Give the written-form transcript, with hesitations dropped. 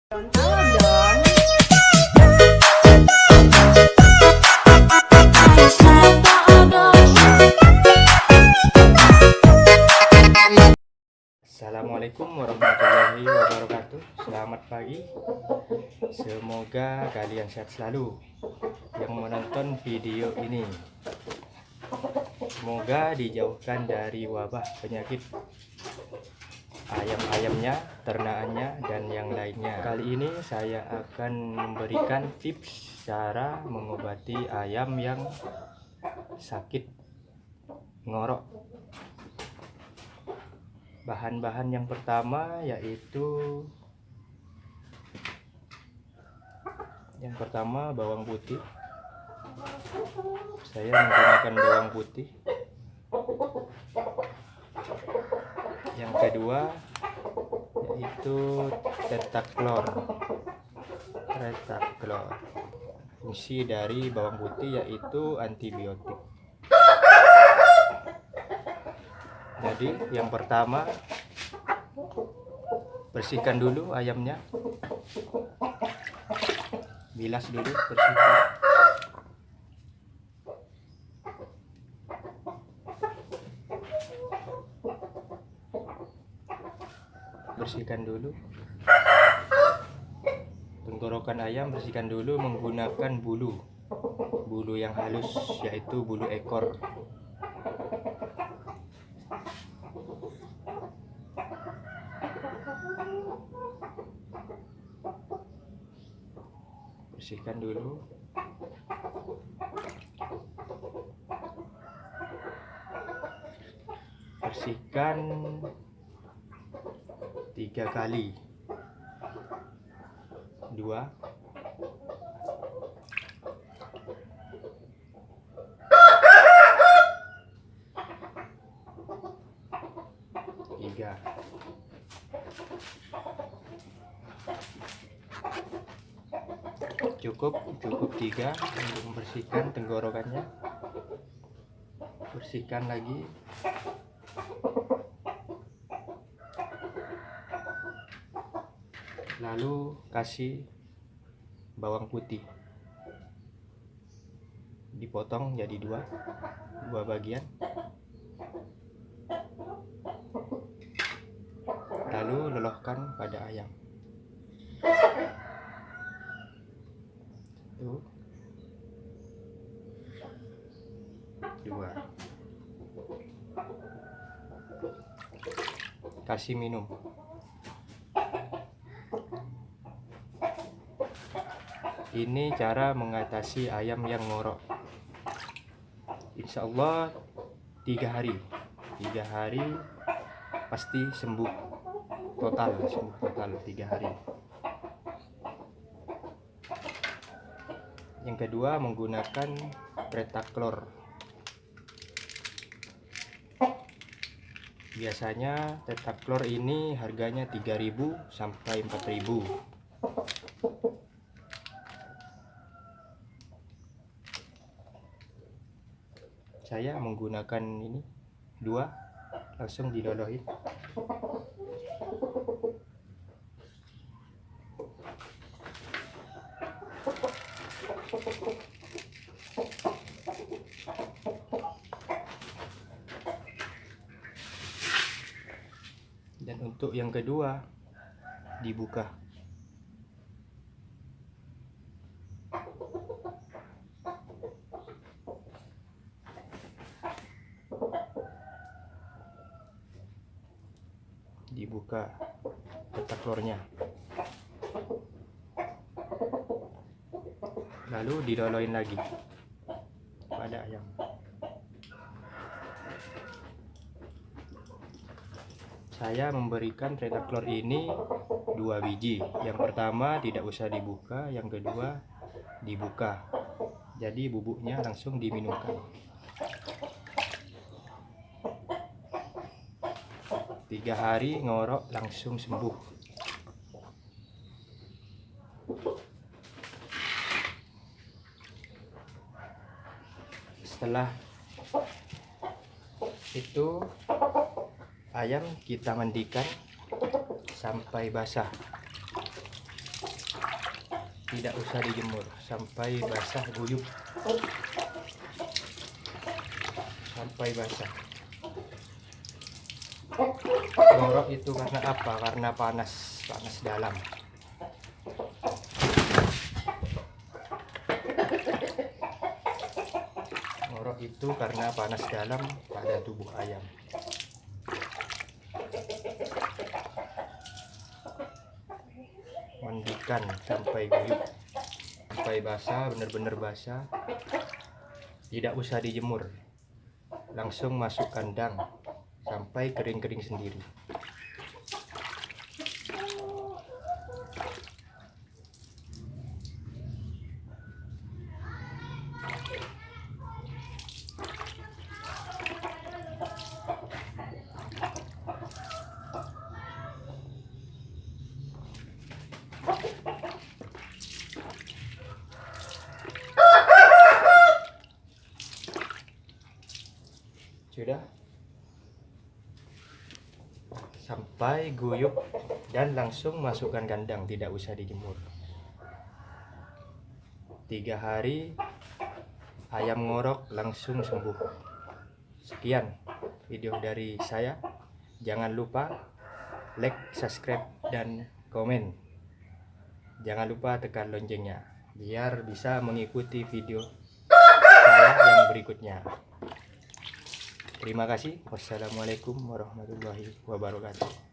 Salam dong. Assalamualaikum warahmatullahi wabarakatuh. Selamat pagi. Semoga kalian sehat selalu yang menonton video ini. Semoga dijauhkan dari wabah penyakit ayam-ayamnya, ternakannya, dan yang lainnya. Kali ini saya akan memberikan tips cara mengobati ayam yang sakit ngorok. Bahan-bahan yang pertama yaitu bawang putih. Saya menggunakan bawang putih. Yang kedua yaitu Tetaklor. Fungsi dari bawang putih yaitu antibiotik. Jadi yang pertama, bersihkan dulu ayamnya, bilas dulu, bersihkan dulu tenggorokan ayam, bersihkan dulu menggunakan bulu yang halus, yaitu bulu ekor. Bersihkan dulu. Bersihkan 3 kali. 2 3. Cukup 3 untuk membersihkan tenggorokannya. Bersihkan lagi. Lalu kasih bawang putih, dipotong jadi dua bagian, lalu lelehkan pada ayam. Tuh. 2. Kasih minum. Ini cara mengatasi ayam yang ngorok. Insya Allah 3 hari pasti sembuh total 3 hari. Yang kedua, menggunakan Tetaklor. Biasanya Tetaklor ini harganya 3.000 sampai 4.000. Saya menggunakan ini 2, langsung dilolohin. Dan untuk yang kedua, dibuka. Tetaklornya, lalu didoloin lagi pada ayam. Saya memberikan Tetaklor ini 2 biji. Yang pertama tidak usah dibuka, yang kedua dibuka, jadi bubuknya langsung diminumkan. 3 hari ngorok langsung sembuh. Setelah itu ayam kita mandikan sampai basah. tidak usah dijemur sampai basah guyup, sampai basah. Ngorok itu karena apa? Karena panas dalam. Ngorok itu karena panas dalam pada tubuh ayam. Mandikan sampai guyup, sampai basah, benar-benar basah. Tidak usah dijemur, langsung masuk kandang sampai kering-kering sendiri. Sudah sampai guyup dan langsung masukkan kandang, tidak usah dijemur. 3 hari ayam ngorok langsung sembuh. Sekian video dari saya. Jangan lupa like, subscribe, dan komen. Jangan lupa tekan loncengnya biar bisa mengikuti video saya yang berikutnya. Terima kasih. Wassalamualaikum warahmatullahi wabarakatuh.